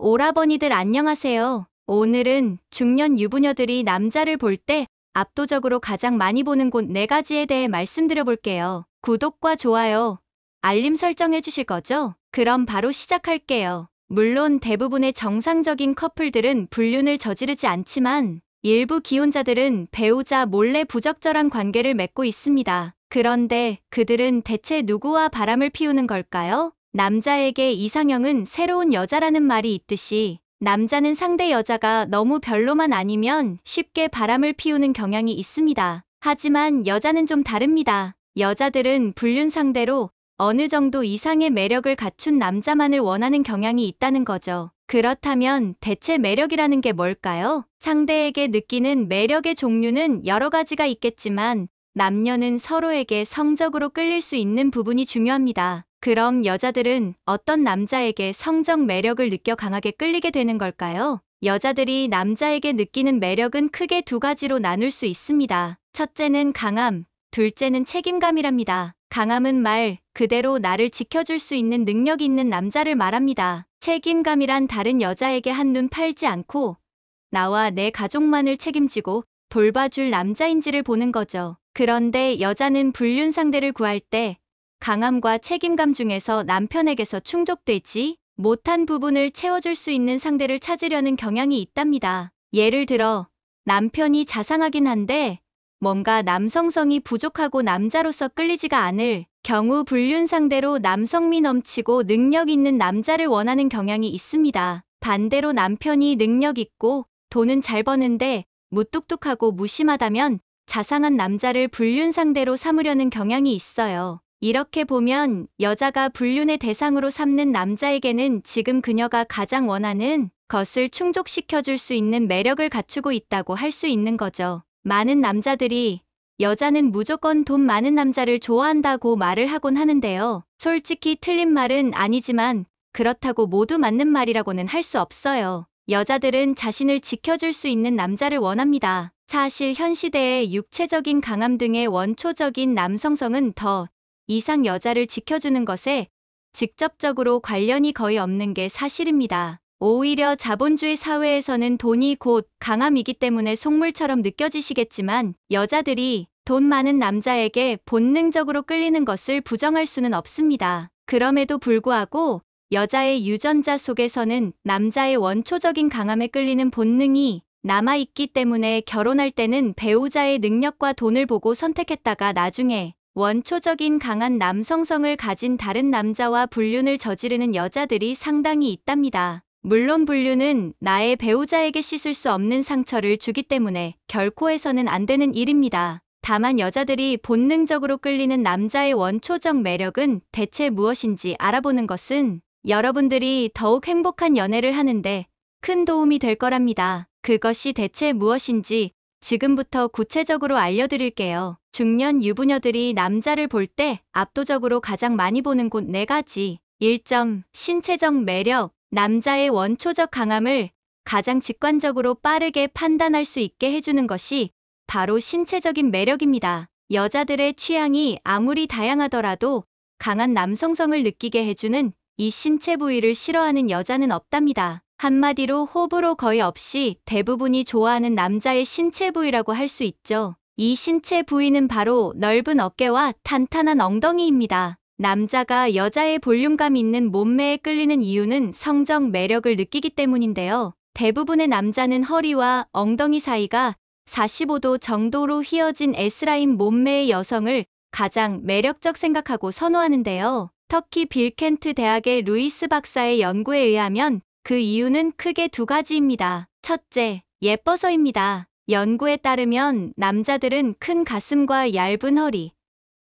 오라버니들 안녕하세요. 오늘은 중년 유부녀들이 남자를 볼 때 압도적으로 가장 많이 보는 곳 4가지에 대해 말씀드려 볼게요. 구독과 좋아요, 알림 설정해 주실 거죠? 그럼 바로 시작할게요. 물론 대부분의 정상적인 커플들은 불륜을 저지르지 않지만 일부 기혼자들은 배우자 몰래 부적절한 관계를 맺고 있습니다. 그런데 그들은 대체 누구와 바람을 피우는 걸까요? 남자에게 이상형은 새로운 여자라는 말이 있듯이 남자는 상대 여자가 너무 별로만 아니면 쉽게 바람을 피우는 경향이 있습니다. 하지만 여자는 좀 다릅니다. 여자들은 불륜 상대로 어느 정도 이상의 매력을 갖춘 남자만을 원하는 경향이 있다는 거죠. 그렇다면 대체 매력이라는 게 뭘까요? 상대에게 느끼는 매력의 종류는 여러 가지가 있겠지만 남녀는 서로에게 성적으로 끌릴 수 있는 부분이 중요합니다. 그럼 여자들은 어떤 남자에게 성적 매력을 느껴 강하게 끌리게 되는 걸까요? 여자들이 남자에게 느끼는 매력은 크게 2가지로 나눌 수 있습니다. 첫째는 강함, 둘째는 책임감이랍니다. 강함은 말 그대로 나를 지켜줄 수 있는 능력 있는 남자를 말합니다. 책임감이란 다른 여자에게 한눈 팔지 않고 나와 내 가족만을 책임지고 돌봐줄 남자인지를 보는 거죠. 그런데 여자는 불륜 상대를 구할 때 강함과 책임감 중에서 남편에게서 충족되지 못한 부분을 채워줄 수 있는 상대를 찾으려는 경향이 있답니다. 예를 들어 남편이 자상하긴 한데 뭔가 남성성이 부족하고 남자로서 끌리지가 않을 경우 불륜 상대로 남성미 넘치고 능력 있는 남자를 원하는 경향이 있습니다. 반대로 남편이 능력 있고 돈은 잘 버는데 무뚝뚝하고 무심하다면 자상한 남자를 불륜 상대로 삼으려는 경향이 있어요. 이렇게 보면 여자가 불륜의 대상으로 삼는 남자에게는 지금 그녀가 가장 원하는 것을 충족시켜줄 수 있는 매력을 갖추고 있다고 할 수 있는 거죠. 많은 남자들이 여자는 무조건 돈 많은 남자를 좋아한다고 말을 하곤 하는데요. 솔직히 틀린 말은 아니지만 그렇다고 모두 맞는 말이라고는 할 수 없어요. 여자들은 자신을 지켜줄 수 있는 남자를 원합니다. 사실 현 시대의 육체적인 강함 등의 원초적인 남성성은 더 이상 여자를 지켜주는 것에 직접적으로 관련이 거의 없는 게 사실입니다. 오히려 자본주의 사회에서는 돈이 곧 강함이기 때문에 속물처럼 느껴지시겠지만 여자들이 돈 많은 남자에게 본능적으로 끌리는 것을 부정할 수는 없습니다. 그럼에도 불구하고 여자의 유전자 속에서는 남자의 원초적인 강함에 끌리는 본능이 남아있기 때문에 결혼할 때는 배우자의 능력과 돈을 보고 선택했다가 나중에 원초적인 강한 남성성을 가진 다른 남자와 불륜을 저지르는 여자들이 상당히 있답니다. 물론 불륜은 나의 배우자에게 씻을 수 없는 상처를 주기 때문에 결코 해서는 안 되는 일입니다. 다만 여자들이 본능적으로 끌리는 남자의 원초적 매력은 대체 무엇인지 알아보는 것은 여러분들이 더욱 행복한 연애를 하는데 큰 도움이 될 거랍니다. 그것이 대체 무엇인지 지금부터 구체적으로 알려드릴게요. 중년 유부녀들이 남자를 볼 때 압도적으로 가장 많이 보는 곳 4가지. 1점. 신체적 매력. 남자의 원초적 강함을 가장 직관적으로 빠르게 판단할 수 있게 해주는 것이 바로 신체적인 매력입니다. 여자들의 취향이 아무리 다양하더라도 강한 남성성을 느끼게 해주는 이 신체 부위를 싫어하는 여자는 없답니다. 한마디로 호불호 거의 없이 대부분이 좋아하는 남자의 신체 부위라고 할 수 있죠. 이 신체 부위는 바로 넓은 어깨와 탄탄한 엉덩이입니다. 남자가 여자의 볼륨감 있는 몸매에 끌리는 이유는 성적 매력을 느끼기 때문인데요. 대부분의 남자는 허리와 엉덩이 사이가 45도 정도로 휘어진 S라인 몸매의 여성을 가장 매력적 생각하고 선호하는데요. 터키 빌켄트 대학의 루이스 박사의 연구에 의하면 그 이유는 크게 2가지입니다. 첫째, 예뻐서입니다. 연구에 따르면 남자들은 큰 가슴과 얇은 허리,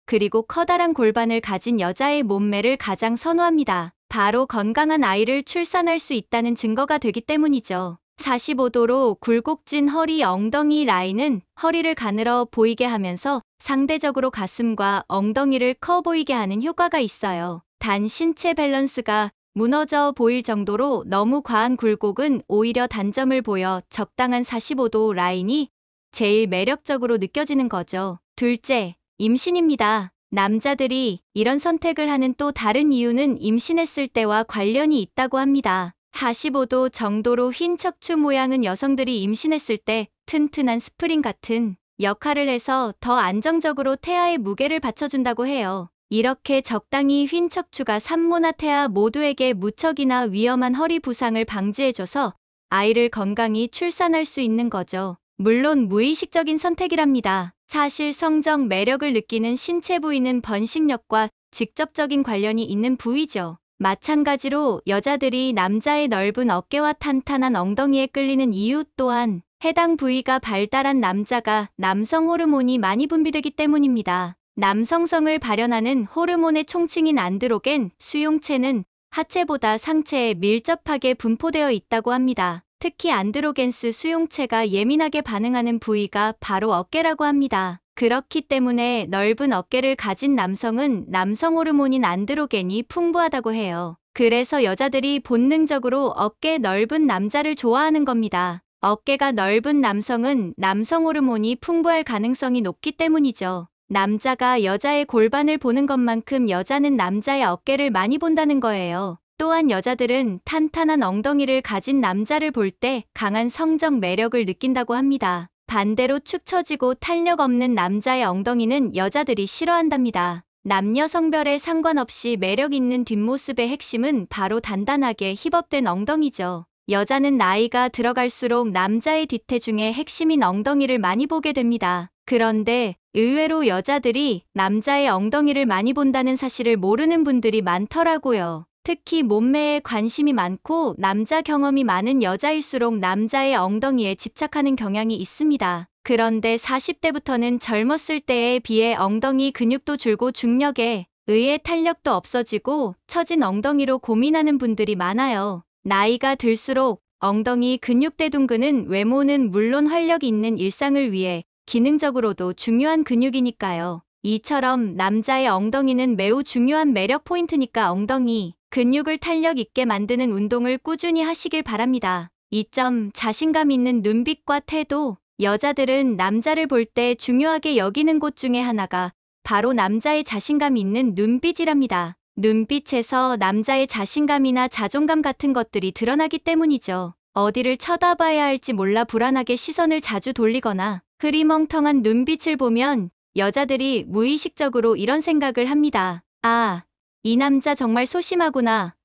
그리고 커다란 골반을 가진 여자의 몸매를 가장 선호합니다. 바로 건강한 아이를 출산할 수 있다는 증거가 되기 때문이죠. 45도로 굴곡진 허리 엉덩이 라인은 허리를 가늘어 보이게 하면서 상대적으로 가슴과 엉덩이를 커 보이게 하는 효과가 있어요. 단 신체 밸런스가 무너져 보일 정도로 너무 과한 굴곡은 오히려 단점을 보여 적당한 45도 라인이 제일 매력적으로 느껴지는 거죠. 둘째, 임신입니다. 남자들이 이런 선택을 하는 또 다른 이유는 임신했을 때와 관련이 있다고 합니다. 45도 정도로 흰 척추 모양은 여성들이 임신했을 때 튼튼한 스프링 같은 역할을 해서 더 안정적으로 태아의 무게를 받쳐준다고 해요. 이렇게 적당히 휜 척추가 산모나 태아 모두에게 무척이나 위험한 허리 부상을 방지해줘서 아이를 건강히 출산할 수 있는 거죠. 물론 무의식적인 선택이랍니다. 사실 성적 매력을 느끼는 신체 부위는 번식력과 직접적인 관련이 있는 부위죠. 마찬가지로 여자들이 남자의 넓은 어깨와 탄탄한 엉덩이에 끌리는 이유 또한 해당 부위가 발달한 남자가 남성 호르몬이 많이 분비되기 때문입니다. 남성성을 발현하는 호르몬의 총칭인 안드로겐 수용체는 하체보다 상체에 밀접하게 분포되어 있다고 합니다. 특히 안드로겐스 수용체가 예민하게 반응하는 부위가 바로 어깨라고 합니다. 그렇기 때문에 넓은 어깨를 가진 남성은 남성 호르몬인 안드로겐이 풍부하다고 해요. 그래서 여자들이 본능적으로 어깨 넓은 남자를 좋아하는 겁니다. 어깨가 넓은 남성은 남성 호르몬이 풍부할 가능성이 높기 때문이죠. 남자가 여자의 골반을 보는 것만큼 여자는 남자의 어깨를 많이 본다는 거예요. 또한 여자들은 탄탄한 엉덩이를 가진 남자를 볼 때 강한 성적 매력을 느낀다고 합니다. 반대로 축 처지고 탄력 없는 남자의 엉덩이는 여자들이 싫어한답니다. 남녀 성별에 상관없이 매력 있는 뒷모습의 핵심은 바로 단단하게 힙업된 엉덩이죠. 여자는 나이가 들어갈수록 남자의 뒤태중의 핵심인 엉덩이를 많이 보게 됩니다. 그런데 의외로 여자들이 남자의 엉덩이를 많이 본다는 사실을 모르는 분들이 많더라고요. 특히 몸매에 관심이 많고 남자 경험이 많은 여자일수록 남자의 엉덩이에 집착하는 경향이 있습니다. 그런데 40대부터는 젊었을 때에 비해 엉덩이 근육도 줄고 중력에 의해 탄력도 없어지고 처진 엉덩이로 고민하는 분들이 많아요. 나이가 들수록 엉덩이 근육 대둔근은 외모는 물론 활력 있는 일상을 위해 기능적으로도 중요한 근육이니까요. 이처럼 남자의 엉덩이는 매우 중요한 매력 포인트니까 엉덩이 근육을 탄력 있게 만드는 운동을 꾸준히 하시길 바랍니다. 2점 자신감 있는 눈빛과 태도. 여자들은 남자를 볼 때 중요하게 여기는 곳 중에 하나가 바로 남자의 자신감 있는 눈빛이랍니다. 눈빛에서 남자의 자신감이나 자존감 같은 것들이 드러나기 때문이죠. 어디를 쳐다봐야 할지 몰라 불안하게 시선을 자주 돌리거나 흐리멍텅한 눈빛을 보면 여자들이 무의식적으로 이런 생각을 합니다. 아, 이 남자 정말 소심하구나.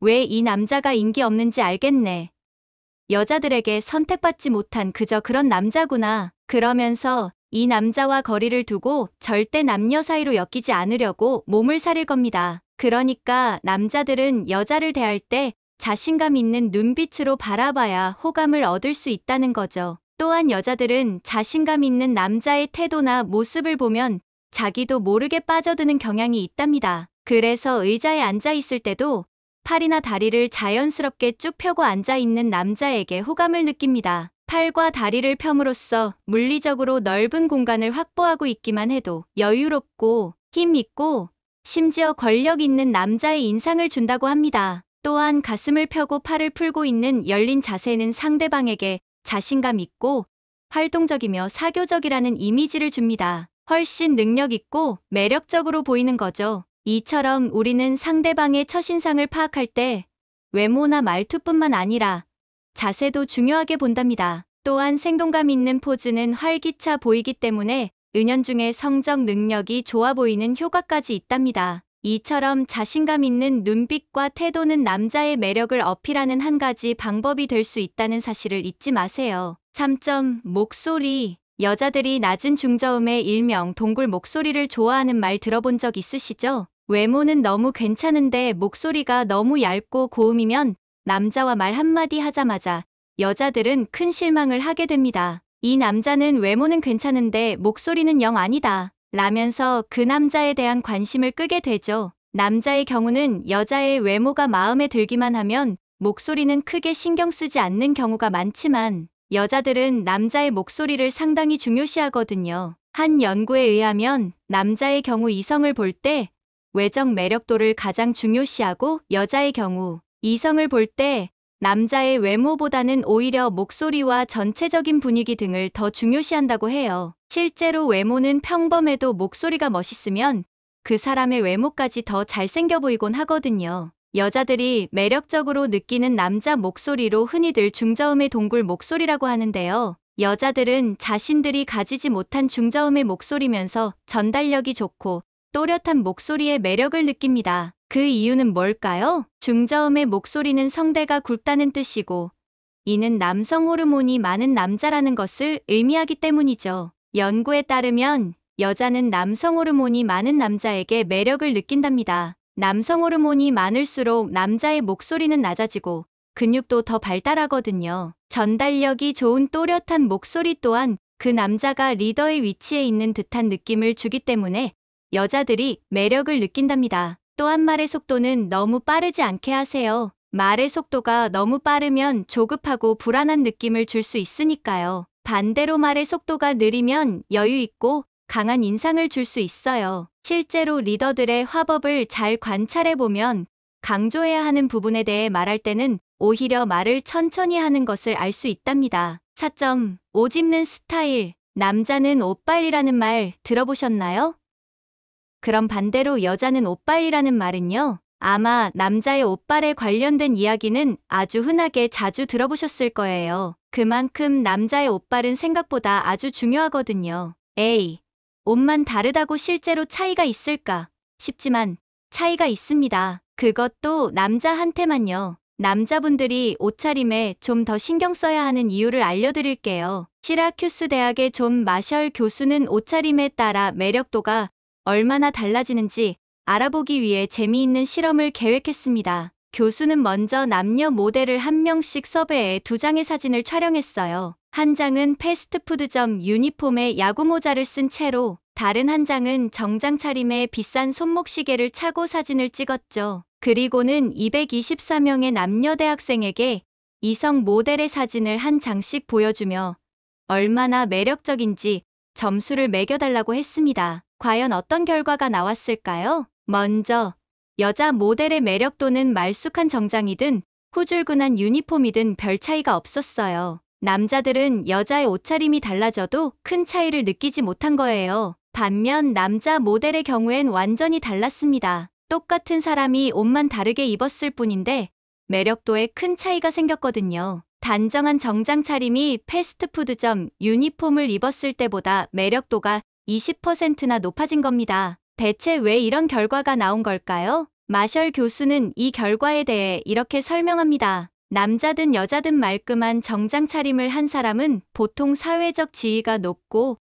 왜 이 남자가 인기 없는지 알겠네. 여자들에게 선택받지 못한 그저 그런 남자구나. 그러면서 이 남자와 거리를 두고 절대 남녀 사이로 엮이지 않으려고 몸을 사릴 겁니다. 그러니까 남자들은 여자를 대할 때 자신감 있는 눈빛으로 바라봐야 호감을 얻을 수 있다는 거죠. 또한 여자들은 자신감 있는 남자의 태도나 모습을 보면 자기도 모르게 빠져드는 경향이 있답니다. 그래서 의자에 앉아 있을 때도 팔이나 다리를 자연스럽게 쭉 펴고 앉아 있는 남자에게 호감을 느낍니다. 팔과 다리를 펴므로써 물리적으로 넓은 공간을 확보하고 있기만 해도 여유롭고 힘 있고 심지어 권력 있는 남자의 인상을 준다고 합니다. 또한 가슴을 펴고 팔을 풀고 있는 열린 자세는 상대방에게 자신감 있고 활동적이며 사교적이라는 이미지를 줍니다. 훨씬 능력 있고 매력적으로 보이는 거죠. 이처럼 우리는 상대방의 첫인상을 파악할 때 외모나 말투뿐만 아니라 자세도 중요하게 본답니다. 또한 생동감 있는 포즈는 활기차 보이기 때문에 은연중에 성적 능력이 좋아 보이는 효과까지 있답니다. 이처럼 자신감 있는 눈빛과 태도는 남자의 매력을 어필하는 한 가지 방법이 될 수 있다는 사실을 잊지 마세요. 3점 목소리. 여자들이 낮은 중저음의 일명 동굴 목소리를 좋아하는 말 들어본 적 있으시죠? 외모는 너무 괜찮은데 목소리가 너무 얇고 고음이면 남자와 말 한마디 하자마자 여자들은 큰 실망을 하게 됩니다. 이 남자는 외모는 괜찮은데 목소리는 영 아니다. 라면서 그 남자에 대한 관심을 끄게 되죠. 남자의 경우는 여자의 외모가 마음에 들기만 하면 목소리는 크게 신경 쓰지 않는 경우가 많지만 여자들은 남자의 목소리를 상당히 중요시하거든요. 한 연구에 의하면 남자의 경우 이성을 볼 때 외적 매력도를 가장 중요시하고 여자의 경우 이성을 볼 때 남자의 외모보다는 오히려 목소리와 전체적인 분위기 등을 더 중요시한다고 해요. 실제로 외모는 평범해도 목소리가 멋있으면 그 사람의 외모까지 더 잘생겨 보이곤 하거든요. 여자들이 매력적으로 느끼는 남자 목소리로 흔히들 중저음의 동굴 목소리라고 하는데요. 여자들은 자신들이 가지지 못한 중저음의 목소리면서 전달력이 좋고 또렷한 목소리의 매력을 느낍니다. 그 이유는 뭘까요? 중저음의 목소리는 성대가 굵다는 뜻이고 이는 남성 호르몬이 많은 남자라는 것을 의미하기 때문이죠. 연구에 따르면 여자는 남성 호르몬이 많은 남자에게 매력을 느낀답니다. 남성 호르몬이 많을수록 남자의 목소리는 낮아지고 근육도 더 발달하거든요. 전달력이 좋은 또렷한 목소리 또한 그 남자가 리더의 위치에 있는 듯한 느낌을 주기 때문에 여자들이 매력을 느낀답니다. 또한 말의 속도는 너무 빠르지 않게 하세요. 말의 속도가 너무 빠르면 조급하고 불안한 느낌을 줄 수 있으니까요. 반대로 말의 속도가 느리면 여유 있고 강한 인상을 줄 수 있어요. 실제로 리더들의 화법을 잘 관찰해보면 강조해야 하는 부분에 대해 말할 때는 오히려 말을 천천히 하는 것을 알 수 있답니다. 4점. 옷 입는 스타일. 남자는 옷빨이라는 말 들어보셨나요? 그럼 반대로 여자는 옷빨이라는 말은요? 아마 남자의 옷빨에 관련된 이야기는 아주 흔하게 자주 들어보셨을 거예요. 그만큼 남자의 옷빨은 생각보다 아주 중요하거든요. A. 옷만 다르다고 실제로 차이가 있을까 싶지만 차이가 있습니다. 그것도 남자한테만요. 남자분들이 옷차림에 좀 더 신경 써야 하는 이유를 알려드릴게요. 시라큐스 대학의 존 마셜 교수는 옷차림에 따라 매력도가 얼마나 달라지는지 알아보기 위해 재미있는 실험을 계획했습니다. 교수는 먼저 남녀 모델을 한 명씩 섭외해 2장의 사진을 촬영했어요. 한 장은 패스트푸드점 유니폼에 야구모자를 쓴 채로 다른 한 장은 정장 차림에 비싼 손목시계를 차고 사진을 찍었죠. 그리고는 224명의 남녀 대학생에게 이성 모델의 사진을 한 장씩 보여주며 얼마나 매력적인지 점수를 매겨달라고 했습니다. 과연 어떤 결과가 나왔을까요? 먼저 여자 모델의 매력도는 말쑥한 정장이든 후줄근한 유니폼이든 별 차이가 없었어요. 남자들은 여자의 옷차림이 달라져도 큰 차이를 느끼지 못한 거예요. 반면 남자 모델의 경우엔 완전히 달랐습니다. 똑같은 사람이 옷만 다르게 입었을 뿐인데 매력도에 큰 차이가 생겼거든요. 단정한 정장 차림이 패스트푸드점 유니폼을 입었을 때보다 매력도가 20%나 높아진 겁니다. 대체 왜 이런 결과가 나온 걸까요? 마셜 교수는 이 결과에 대해 이렇게 설명합니다. 남자든 여자든 말끔한 정장 차림을 한 사람은 보통 사회적 지위가 높고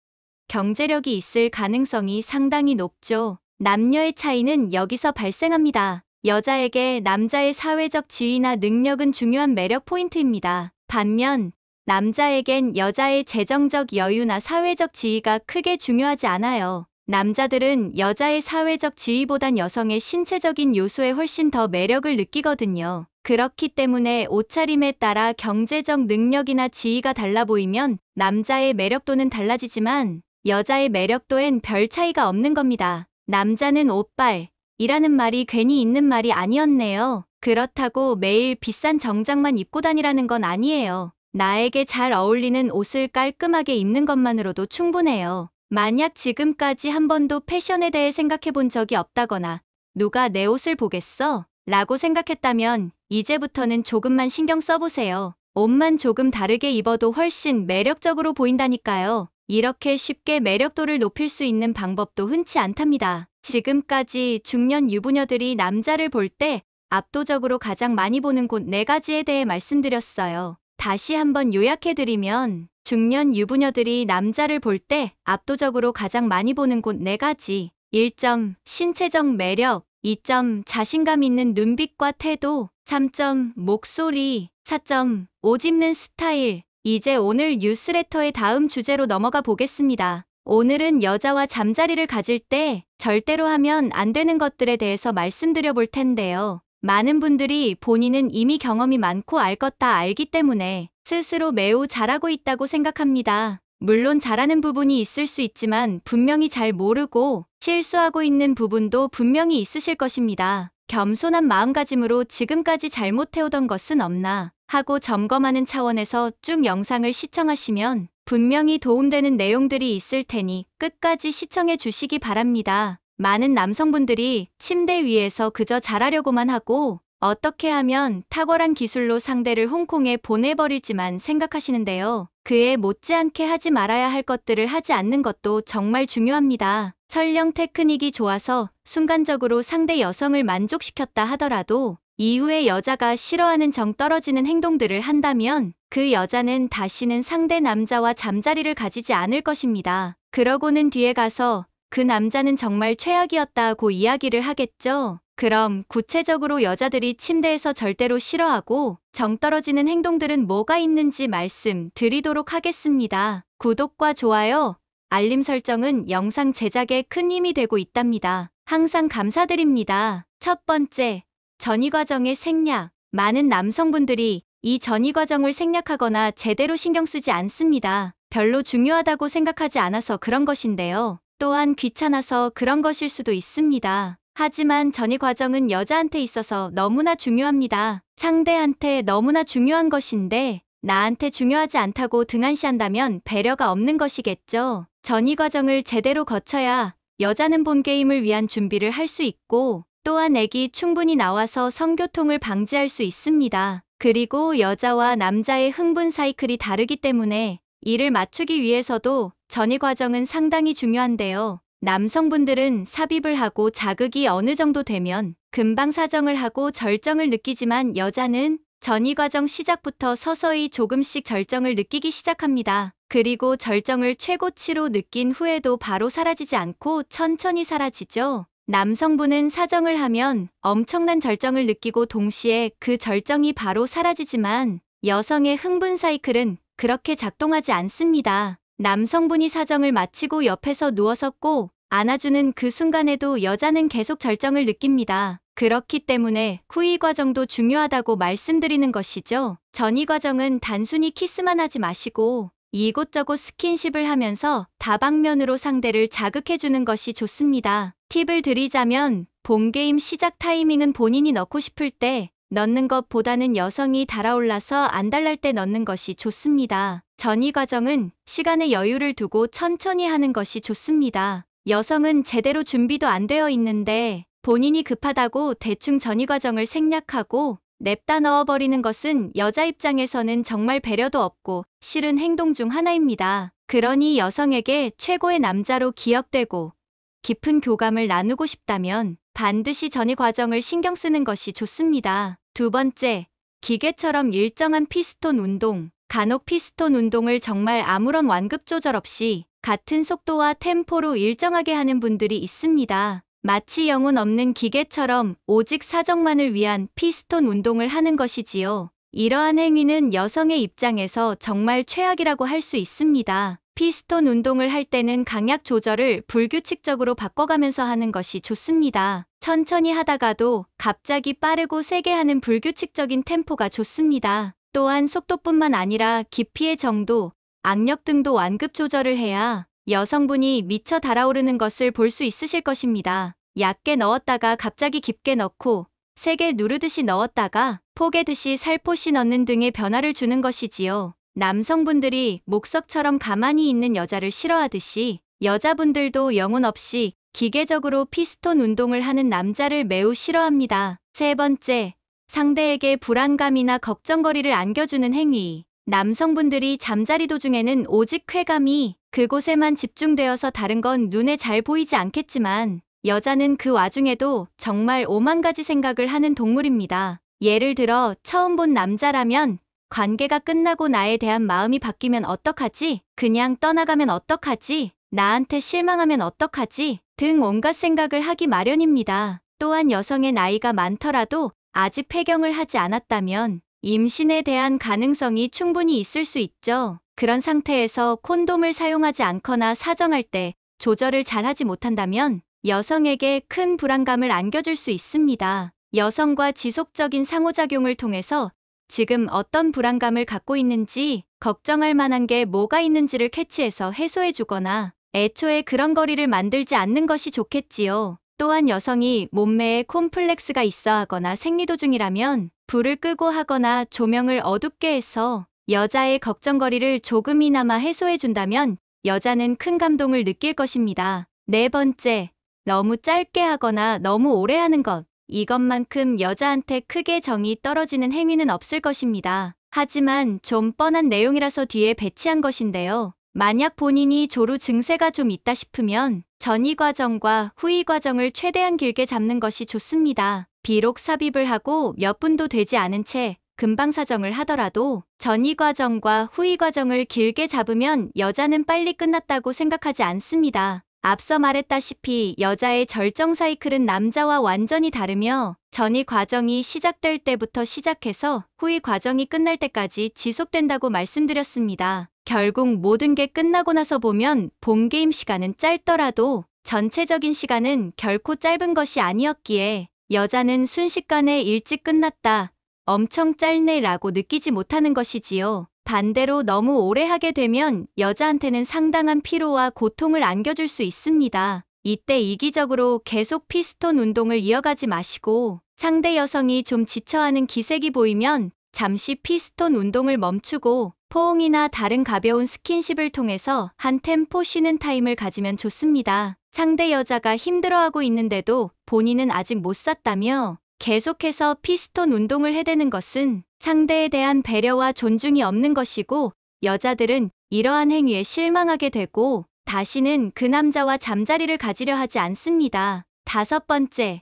경제력이 있을 가능성이 상당히 높죠. 남녀의 차이는 여기서 발생합니다. 여자에게 남자의 사회적 지위나 능력은 중요한 매력 포인트입니다. 반면 남자에겐 여자의 재정적 여유나 사회적 지위가 크게 중요하지 않아요. 남자들은 여자의 사회적 지위보단 여성의 신체적인 요소에 훨씬 더 매력을 느끼거든요. 그렇기 때문에 옷차림에 따라 경제적 능력이나 지위가 달라 보이면 남자의 매력도는 달라지지만 여자의 매력도엔 별 차이가 없는 겁니다. 남자는 옷빨이라는 말이 괜히 있는 말이 아니었네요. 그렇다고 매일 비싼 정장만 입고 다니라는 건 아니에요. 나에게 잘 어울리는 옷을 깔끔하게 입는 것만으로도 충분해요. 만약 지금까지 한 번도 패션에 대해 생각해 본 적이 없다거나 누가 내 옷을 보겠어? 라고 생각했다면 이제부터는 조금만 신경 써보세요. 옷만 조금 다르게 입어도 훨씬 매력적으로 보인다니까요. 이렇게 쉽게 매력도를 높일 수 있는 방법도 흔치 않답니다. 지금까지 중년 유부녀들이 남자를 볼 때 압도적으로 가장 많이 보는 곳 4가지에 대해 말씀드렸어요. 다시 한번 요약해드리면 중년 유부녀들이 남자를 볼 때 압도적으로 가장 많이 보는 곳 4가지. 1점 신체적 매력, 2점 자신감 있는 눈빛과 태도, 3점 목소리, 4점 옷 입는 스타일. 이제 오늘 뉴스레터의 다음 주제로 넘어가 보겠습니다. 오늘은 여자와 잠자리를 가질 때 절대로 하면 안 되는 것들에 대해서 말씀드려 볼 텐데요. 많은 분들이 본인은 이미 경험이 많고 알 것 다 알기 때문에 스스로 매우 잘하고 있다고 생각합니다. 물론 잘하는 부분이 있을 수 있지만 분명히 잘 모르고 실수하고 있는 부분도 분명히 있으실 것입니다. 겸손한 마음가짐으로 지금까지 잘못해오던 것은 없나 하고 점검하는 차원에서 쭉 영상을 시청하시면 분명히 도움되는 내용들이 있을 테니 끝까지 시청해 주시기 바랍니다. 많은 남성분들이 침대 위에서 그저 잘하려고만 하고 어떻게 하면 탁월한 기술로 상대를 홍콩에 보내버릴지만 생각하시는데요. 그에 못지않게 하지 말아야 할 것들을 하지 않는 것도 정말 중요합니다. 설령 테크닉이 좋아서 순간적으로 상대 여성을 만족시켰다 하더라도 이후에 여자가 싫어하는 정 떨어지는 행동들을 한다면 그 여자는 다시는 상대 남자와 잠자리를 가지지 않을 것입니다. 그러고는 뒤에 가서 그 남자는 정말 최악이었다고 이야기를 하겠죠. 그럼 구체적으로 여자들이 침대에서 절대로 싫어하고 정 떨어지는 행동들은 뭐가 있는지 말씀드리도록 하겠습니다. 구독과 좋아요, 알림 설정은 영상 제작에 큰 힘이 되고 있답니다. 항상 감사드립니다. 첫 번째, 전이 과정의 생략. 많은 남성분들이 이 전이 과정을 생략하거나 제대로 신경 쓰지 않습니다. 별로 중요하다고 생각하지 않아서 그런 것인데요. 또한 귀찮아서 그런 것일 수도 있습니다. 하지만 전이 과정은 여자한테 있어서 너무나 중요합니다. 상대한테 너무나 중요한 것인데 나한테 중요하지 않다고 등한시한다면 배려가 없는 것이겠죠. 전이 과정을 제대로 거쳐야 여자는 본 게임을 위한 준비를 할 수 있고 또한 액이 충분히 나와서 성교통을 방지할 수 있습니다. 그리고 여자와 남자의 흥분 사이클이 다르기 때문에 이를 맞추기 위해서도 전이 과정은 상당히 중요한데요. 남성분들은 삽입을 하고 자극이 어느 정도 되면 금방 사정을 하고 절정을 느끼지만 여자는 전이 과정 시작부터 서서히 조금씩 절정을 느끼기 시작합니다. 그리고 절정을 최고치로 느낀 후에도 바로 사라지지 않고 천천히 사라지죠. 남성분은 사정을 하면 엄청난 절정을 느끼고 동시에 그 절정이 바로 사라지지만 여성의 흥분 사이클은 그렇게 작동하지 않습니다. 남성분이 사정을 마치고 옆에서 누워서 꼭 안아주는 그 순간에도 여자는 계속 절정을 느낍니다. 그렇기 때문에 후이 과정도 중요하다고 말씀드리는 것이죠. 전이 과정은 단순히 키스만 하지 마시고 이곳저곳 스킨십을 하면서 다방면으로 상대를 자극해주는 것이 좋습니다. 팁을 드리자면 본 게임 시작 타이밍은 본인이 넣고 싶을 때 넣는 것보다는 여성이 달아올라서 안달날 때 넣는 것이 좋습니다. 전이 과정은 시간에 여유를 두고 천천히 하는 것이 좋습니다. 여성은 제대로 준비도 안 되어 있는데 본인이 급하다고 대충 전이 과정을 생략하고 냅다 넣어버리는 것은 여자 입장에서는 정말 배려도 없고 싫은 행동 중 하나입니다. 그러니 여성에게 최고의 남자로 기억되고 깊은 교감을 나누고 싶다면 반드시 전이 과정을 신경 쓰는 것이 좋습니다. 두 번째, 기계처럼 일정한 피스톤 운동. 간혹 피스톤 운동을 정말 아무런 완급 조절 없이 같은 속도와 템포로 일정하게 하는 분들이 있습니다. 마치 영혼 없는 기계처럼 오직 사정만을 위한 피스톤 운동을 하는 것이지요. 이러한 행위는 여성의 입장에서 정말 최악이라고 할 수 있습니다. 피스톤 운동을 할 때는 강약 조절을 불규칙적으로 바꿔가면서 하는 것이 좋습니다. 천천히 하다가도 갑자기 빠르고 세게 하는 불규칙적인 템포가 좋습니다. 또한 속도뿐만 아니라 깊이의 정도, 악력 등도 완급 조절을 해야 여성분이 미쳐 달아오르는 것을 볼 수 있으실 것입니다. 얕게 넣었다가 갑자기 깊게 넣고 세게 누르듯이 넣었다가 포개듯이 살포시 넣는 등의 변화를 주는 것이지요. 남성분들이 목석처럼 가만히 있는 여자를 싫어하듯이 여자분들도 영혼 없이 기계적으로 피스톤 운동을 하는 남자를 매우 싫어합니다. 세 번째, 상대에게 불안감이나 걱정거리를 안겨주는 행위. 남성분들이 잠자리 도중에는 오직 쾌감이 그곳에만 집중되어서 다른 건 눈에 잘 보이지 않겠지만 여자는 그 와중에도 정말 오만 가지 생각을 하는 동물입니다. 예를 들어 처음 본 남자라면 관계가 끝나고 나에 대한 마음이 바뀌면 어떡하지? 그냥 떠나가면 어떡하지? 나한테 실망하면 어떡하지? 등 온갖 생각을 하기 마련입니다. 또한 여성의 나이가 많더라도 아직 폐경을 하지 않았다면 임신에 대한 가능성이 충분히 있을 수 있죠. 그런 상태에서 콘돔을 사용하지 않거나 사정할 때 조절을 잘하지 못한다면 여성에게 큰 불안감을 안겨줄 수 있습니다. 여성과 지속적인 상호작용을 통해서 지금 어떤 불안감을 갖고 있는지 걱정할 만한 게 뭐가 있는지를 캐치해서 해소해주거나 애초에 그런 거리를 만들지 않는 것이 좋겠지요. 또한 여성이 몸매에 콤플렉스가 있어 하거나 생리 도중이라면 불을 끄고 하거나 조명을 어둡게 해서 여자의 걱정거리를 조금이나마 해소해준다면 여자는 큰 감동을 느낄 것입니다. 네 번째, 너무 짧게 하거나 너무 오래 하는 것. 이것만큼 여자한테 크게 정이 떨어지는 행위는 없을 것입니다. 하지만 좀 뻔한 내용이라서 뒤에 배치한 것인데요. 만약 본인이 조루 증세가 좀 있다 싶으면 전이 과정과 후이 과정을 최대한 길게 잡는 것이 좋습니다. 비록 삽입을 하고 몇 분도 되지 않은 채 금방 사정을 하더라도 전이 과정과 후이 과정을 길게 잡으면 여자는 빨리 끝났다고 생각하지 않습니다. 앞서 말했다시피 여자의 절정 사이클은 남자와 완전히 다르며 전이 과정이 시작될 때부터 시작해서 후이 과정이 끝날 때까지 지속된다고 말씀드렸습니다. 결국 모든 게 끝나고 나서 보면 본 게임 시간은 짧더라도 전체적인 시간은 결코 짧은 것이 아니었기에 여자는 순식간에 일찍 끝났다, 엄청 짧네 라고 느끼지 못하는 것이지요. 반대로 너무 오래 하게 되면 여자한테는 상당한 피로와 고통을 안겨줄 수 있습니다. 이때 이기적으로 계속 피스톤 운동을 이어가지 마시고 상대 여성이 좀 지쳐하는 기색이 보이면 잠시 피스톤 운동을 멈추고 포옹이나 다른 가벼운 스킨십을 통해서 한 템포 쉬는 타임을 가지면 좋습니다. 상대 여자가 힘들어하고 있는데도 본인은 아직 못 샀다며 계속해서 피스톤 운동을 해대는 것은 상대에 대한 배려와 존중이 없는 것이고 여자들은 이러한 행위에 실망하게 되고 다시는 그 남자와 잠자리를 가지려 하지 않습니다. 5번째,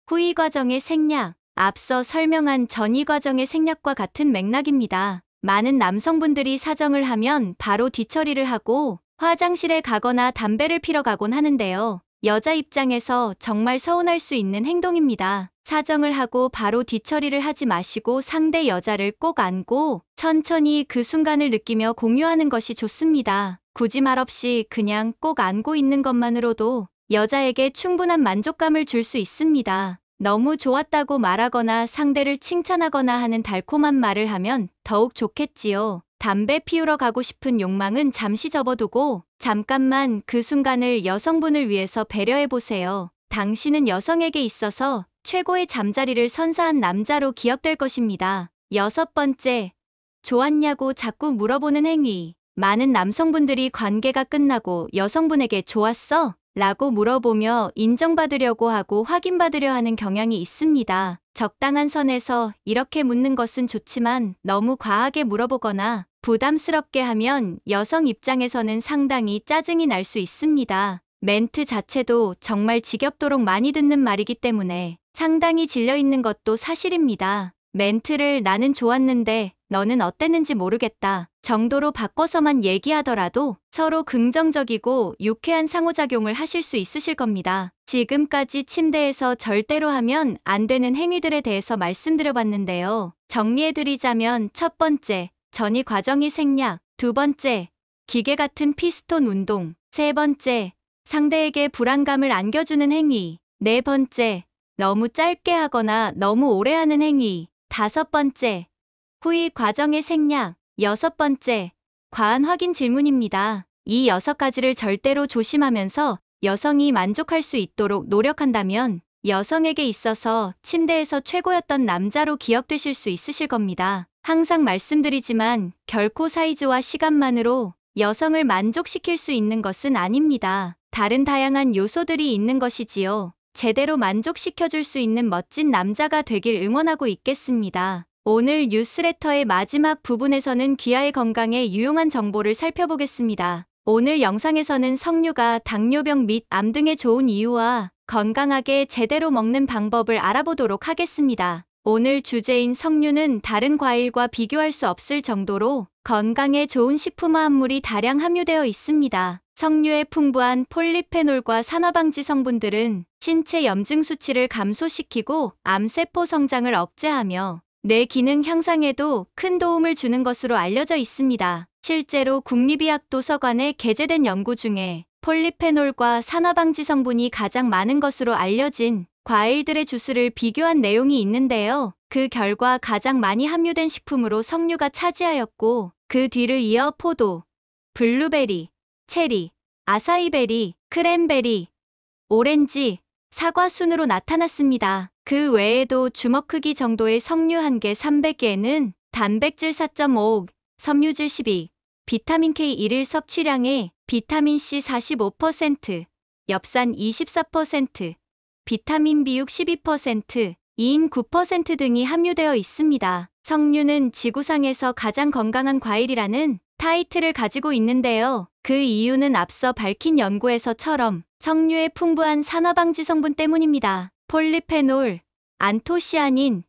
후이 과정의 생략. 앞서 설명한 전이 과정의 생략과 같은 맥락입니다. 많은 남성분들이 사정을 하면 바로 뒤처리를 하고 화장실에 가거나 담배를 피러 가곤 하는데요. 여자 입장에서 정말 서운할 수 있는 행동입니다. 사정을 하고 바로 뒤처리를 하지 마시고 상대 여자를 꼭 안고 천천히 그 순간을 느끼며 공유하는 것이 좋습니다. 굳이 말없이 그냥 꼭 안고 있는 것만으로도 여자에게 충분한 만족감을 줄 수 있습니다. 너무 좋았다고 말하거나 상대를 칭찬하거나 하는 달콤한 말을 하면 더욱 좋겠지요. 담배 피우러 가고 싶은 욕망은 잠시 접어두고 잠깐만 그 순간을 여성분을 위해서 배려해보세요. 당신은 여성에게 있어서 최고의 잠자리를 선사한 남자로 기억될 것입니다. 6번째, 좋았냐고 자꾸 물어보는 행위. 많은 남성분들이 관계가 끝나고 여성분에게 좋았어? 라고 물어보며 인정받으려고 하고 확인받으려 하는 경향이 있습니다. 적당한 선에서 이렇게 묻는 것은 좋지만 너무 과하게 물어보거나 부담스럽게 하면 여성 입장에서는 상당히 짜증이 날 수 있습니다. 멘트 자체도 정말 지겹도록 많이 듣는 말이기 때문에 상당히 질려있는 것도 사실입니다. 멘트를 나는 좋았는데 너는 어땠는지 모르겠다 정도로 바꿔서만 얘기하더라도 서로 긍정적이고 유쾌한 상호작용을 하실 수 있으실 겁니다. 지금까지 침대에서 절대로 하면 안 되는 행위들에 대해서 말씀드려봤는데요. 정리해드리자면 첫 번째, 전이 과정이 생략. 두 번째, 기계 같은 피스톤 운동. 세 번째, 상대에게 불안감을 안겨주는 행위. 네 번째, 너무 짧게 하거나 너무 오래 하는 행위. 다섯 번째, 후이 과정의 생략. 여섯 번째, 과한 확인 질문입니다. 이 6가지를 절대로 조심하면서 여성이 만족할 수 있도록 노력한다면 여성에게 있어서 침대에서 최고였던 남자로 기억되실 수 있으실 겁니다. 항상 말씀드리지만 결코 사이즈와 시간만으로 여성을 만족시킬 수 있는 것은 아닙니다. 다른 다양한 요소들이 있는 것이지요. 제대로 만족시켜줄 수 있는 멋진 남자가 되길 응원하고 있겠습니다. 오늘 뉴스레터의 마지막 부분에서는 귀하의 건강에 유용한 정보를 살펴보겠습니다. 오늘 영상에서는 석류가 당뇨병 및 암 등에 좋은 이유와 건강하게 제대로 먹는 방법을 알아보도록 하겠습니다. 오늘 주제인 석류는 다른 과일과 비교할 수 없을 정도로 건강에 좋은 식품화합물이 다량 함유되어 있습니다. 석류의 풍부한 폴리페놀과 산화방지 성분들은 신체 염증 수치를 감소시키고 암세포 성장을 억제하며 뇌 기능 향상에도 큰 도움을 주는 것으로 알려져 있습니다. 실제로 국립의학도서관에 게재된 연구 중에 폴리페놀과 산화방지 성분이 가장 많은 것으로 알려진 과일들의 주스를 비교한 내용이 있는데요. 그 결과 가장 많이 함유된 식품으로 석류가 차지하였고 그 뒤를 이어 포도, 블루베리, 체리, 아사이베리, 크랜베리, 오렌지, 사과 순으로 나타났습니다. 그 외에도 주먹 크기 정도의 석류 1개 300개는 단백질 4.5, 섬유질 12, 비타민 K 일일 섭취량에 비타민 C 45%, 엽산 24%, 비타민 B6 12%, 이인 9% 등이 함유되어 있습니다. 석류는 지구상에서 가장 건강한 과일이라는 타이틀을 가지고 있는데요. 그 이유는 앞서 밝힌 연구에서처럼 석류의 풍부한 산화방지 성분 때문입니다. 폴리페놀, 안토시아닌,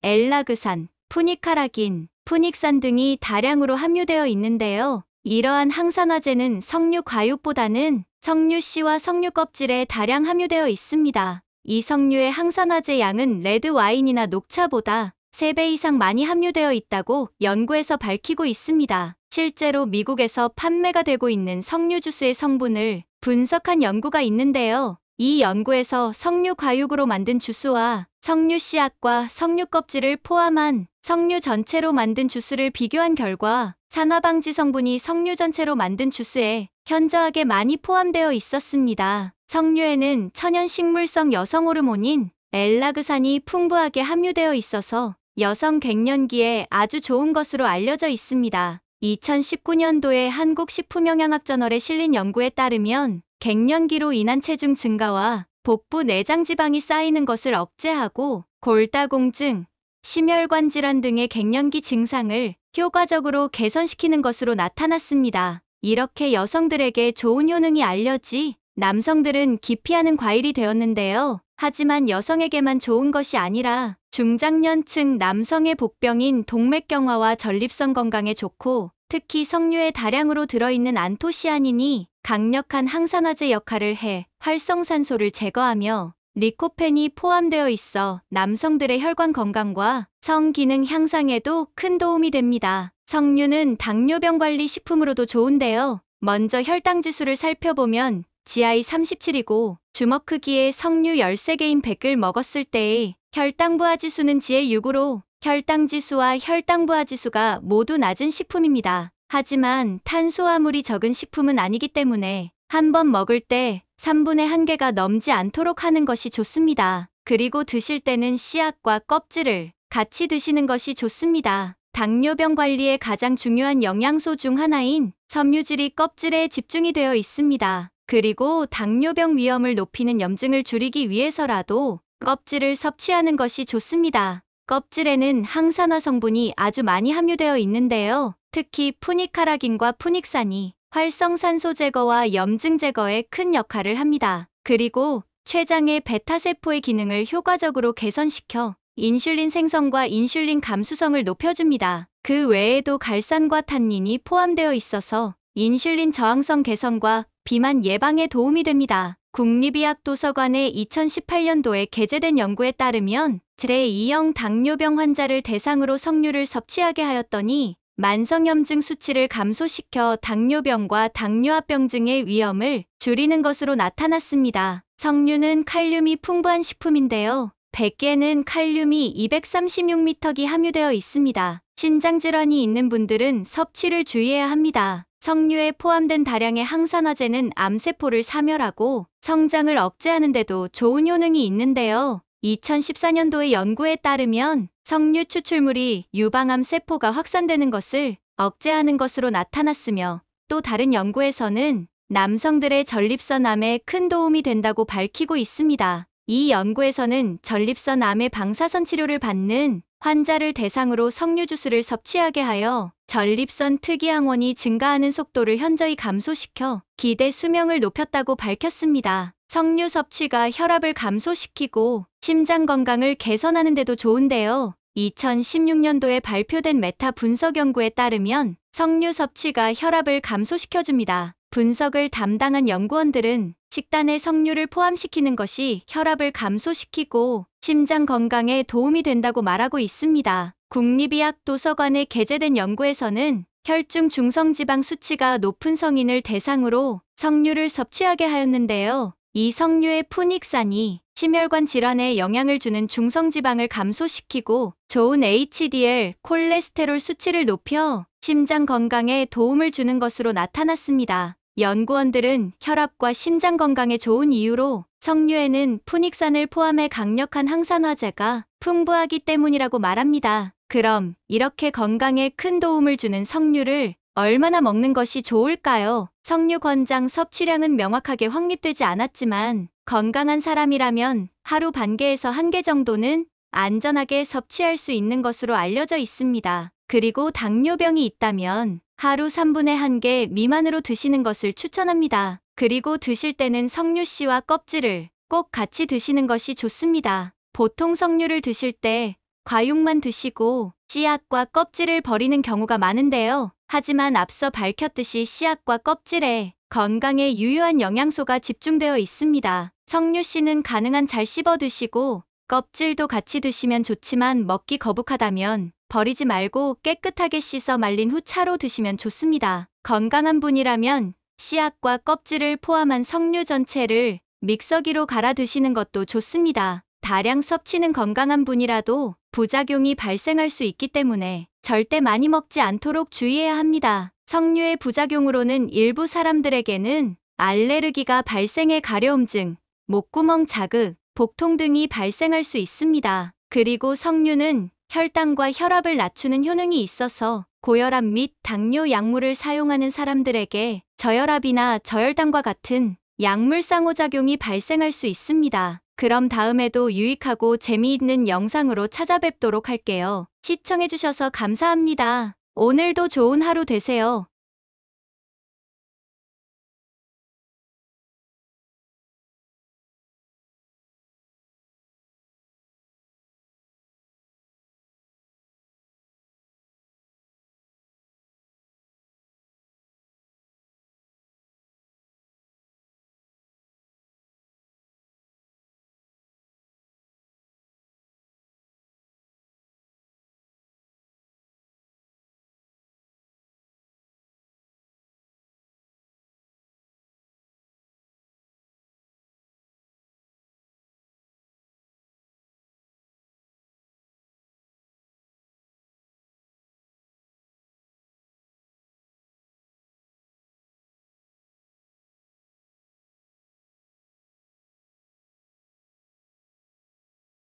엘라그산, 푸니카라긴, 푸닉산 등이 다량으로 함유되어 있는데요. 이러한 항산화제는 석류 과육보다는 석류씨와 석류 껍질에 다량 함유되어 있습니다. 이 석류의 항산화제 양은 레드 와인이나 녹차보다 3배 이상 많이 함유되어 있다고 연구에서 밝히고 있습니다. 실제로 미국에서 판매가 되고 있는 석류 주스의 성분을 분석한 연구가 있는데요. 이 연구에서 석류 과육으로 만든 주스와 석류 씨앗과 석류 껍질을 포함한 석류 전체로 만든 주스를 비교한 결과 산화방지 성분이 석류 전체로 만든 주스에 현저하게 많이 포함되어 있었습니다. 석류에는 천연 식물성 여성 호르몬인 엘라그산이 풍부하게 함유되어 있어서 여성 갱년기에 아주 좋은 것으로 알려져 있습니다. 2019년도에 한국식품영양학저널에 실린 연구에 따르면 갱년기로 인한 체중 증가와 복부 내장 지방이 쌓이는 것을 억제하고 골다공증, 심혈관 질환 등의 갱년기 증상을 효과적으로 개선시키는 것으로 나타났습니다. 이렇게 여성들에게 좋은 효능이 알려지 남성들은 기피하는 과일이 되었는데요. 하지만 여성에게만 좋은 것이 아니라 중장년층 남성의 복병인 동맥경화와 전립선 건강에 좋고 특히 석류에 다량으로 들어있는 안토시아닌이 강력한 항산화제 역할을 해 활성산소를 제거하며 리코펜이 포함되어 있어 남성들의 혈관 건강과 성기능 향상에도 큰 도움이 됩니다. 석류는 당뇨병 관리 식품으로도 좋은데요. 먼저 혈당 지수를 살펴보면 GI 37이고 주먹 크기의 석류 13개인 100을 먹었을 때의 혈당 부하 지수는 GI 6으로 혈당 지수와 혈당 부하 지수가 모두 낮은 식품입니다. 하지만 탄수화물이 적은 식품은 아니기 때문에 한 번 먹을 때 3분의 1개가 넘지 않도록 하는 것이 좋습니다. 그리고 드실 때는 씨앗과 껍질을 같이 드시는 것이 좋습니다. 당뇨병 관리에 가장 중요한 영양소 중 하나인 섬유질이 껍질에 집중이 되어 있습니다. 그리고 당뇨병 위험을 높이는 염증을 줄이기 위해서라도 껍질을 섭취하는 것이 좋습니다. 껍질에는 항산화 성분이 아주 많이 함유되어 있는데요. 특히 푸니카라긴과 푸닉산이 활성산소 제거와 염증 제거에 큰 역할을 합니다. 그리고 췌장의 베타세포의 기능을 효과적으로 개선시켜 인슐린 생성과 인슐린 감수성을 높여줍니다. 그 외에도 갈산과 탄닌이 포함되어 있어서 인슐린 저항성 개선과 비만 예방에 도움이 됩니다. 국립의학도서관의 2018년도에 게재된 연구에 따르면 제2형 당뇨병 환자를 대상으로 석류를 섭취하게 하였더니 만성염증 수치를 감소시켜 당뇨병과 당뇨합병증의 위험을 줄이는 것으로 나타났습니다. 석류는 칼륨이 풍부한 식품인데요. 100개는 칼륨이 236mg 함유되어 있습니다. 신장질환이 있는 분들은 섭취를 주의해야 합니다. 석류에 포함된 다량의 항산화제는 암세포를 사멸하고 성장을 억제하는 데도 좋은 효능이 있는데요. 2014년도의 연구에 따르면 석류 추출물이 유방암 세포가 확산되는 것을 억제하는 것으로 나타났으며 또 다른 연구에서는 남성들의 전립선암에 큰 도움이 된다고 밝히고 있습니다. 이 연구에서는 전립선암의 방사선 치료를 받는 환자를 대상으로 석류 주스를 섭취하게 하여 전립선 특이항원이 증가하는 속도를 현저히 감소시켜 기대 수명을 높였다고 밝혔습니다. 석류 섭취가 혈압을 감소시키고 심장 건강을 개선하는 데도 좋은데요. 2016년도에 발표된 메타 분석 연구에 따르면 석류 섭취가 혈압을 감소시켜줍니다. 분석을 담당한 연구원들은 식단에 석류를 포함시키는 것이 혈압을 감소시키고 심장 건강에 도움이 된다고 말하고 있습니다. 국립의학도서관에 게재된 연구에서는 혈중 중성지방 수치가 높은 성인을 대상으로 석류를 섭취하게 하였는데요. 이 석류의 푸닉산이 심혈관 질환에 영향을 주는 중성지방을 감소시키고 좋은 HDL, 콜레스테롤 수치를 높여 심장 건강에 도움을 주는 것으로 나타났습니다. 연구원들은 혈압과 심장 건강에 좋은 이유로 석류에는 푸닉산을 포함해 강력한 항산화제가 풍부하기 때문이라고 말합니다. 그럼 이렇게 건강에 큰 도움을 주는 석류를 얼마나 먹는 것이 좋을까요? 석류 권장 섭취량은 명확하게 확립되지 않았지만 건강한 사람이라면 하루 반 개에서 1개 정도는 안전하게 섭취할 수 있는 것으로 알려져 있습니다. 그리고 당뇨병이 있다면 하루 3분의 1개 미만으로 드시는 것을 추천합니다. 그리고 드실 때는 석류씨와 껍질을 꼭 같이 드시는 것이 좋습니다. 보통 석류를 드실 때 과육만 드시고 씨앗과 껍질을 버리는 경우가 많은데요. 하지만 앞서 밝혔듯이 씨앗과 껍질에 건강에 유효한 영양소가 집중되어 있습니다. 석류씨는 가능한 잘 씹어 드시고 껍질도 같이 드시면 좋지만 먹기 거북하다면 버리지 말고 깨끗하게 씻어 말린 후 차로 드시면 좋습니다. 건강한 분이라면 씨앗과 껍질을 포함한 석류 전체를 믹서기로 갈아 드시는 것도 좋습니다. 다량 섭취는 건강한 분이라도 부작용이 발생할 수 있기 때문에 절대 많이 먹지 않도록 주의해야 합니다. 석류의 부작용으로는 일부 사람들에게는 알레르기가 발생해 가려움증, 목구멍 자극, 복통 등이 발생할 수 있습니다. 그리고 석류는 혈당과 혈압을 낮추는 효능이 있어서 고혈압 및 당뇨 약물을 사용하는 사람들에게 저혈압이나 저혈당과 같은 약물 상호작용이 발생할 수 있습니다. 그럼 다음에도 유익하고 재미있는 영상으로 찾아뵙도록 할게요. 시청해주셔서 감사합니다. 오늘도 좋은 하루 되세요.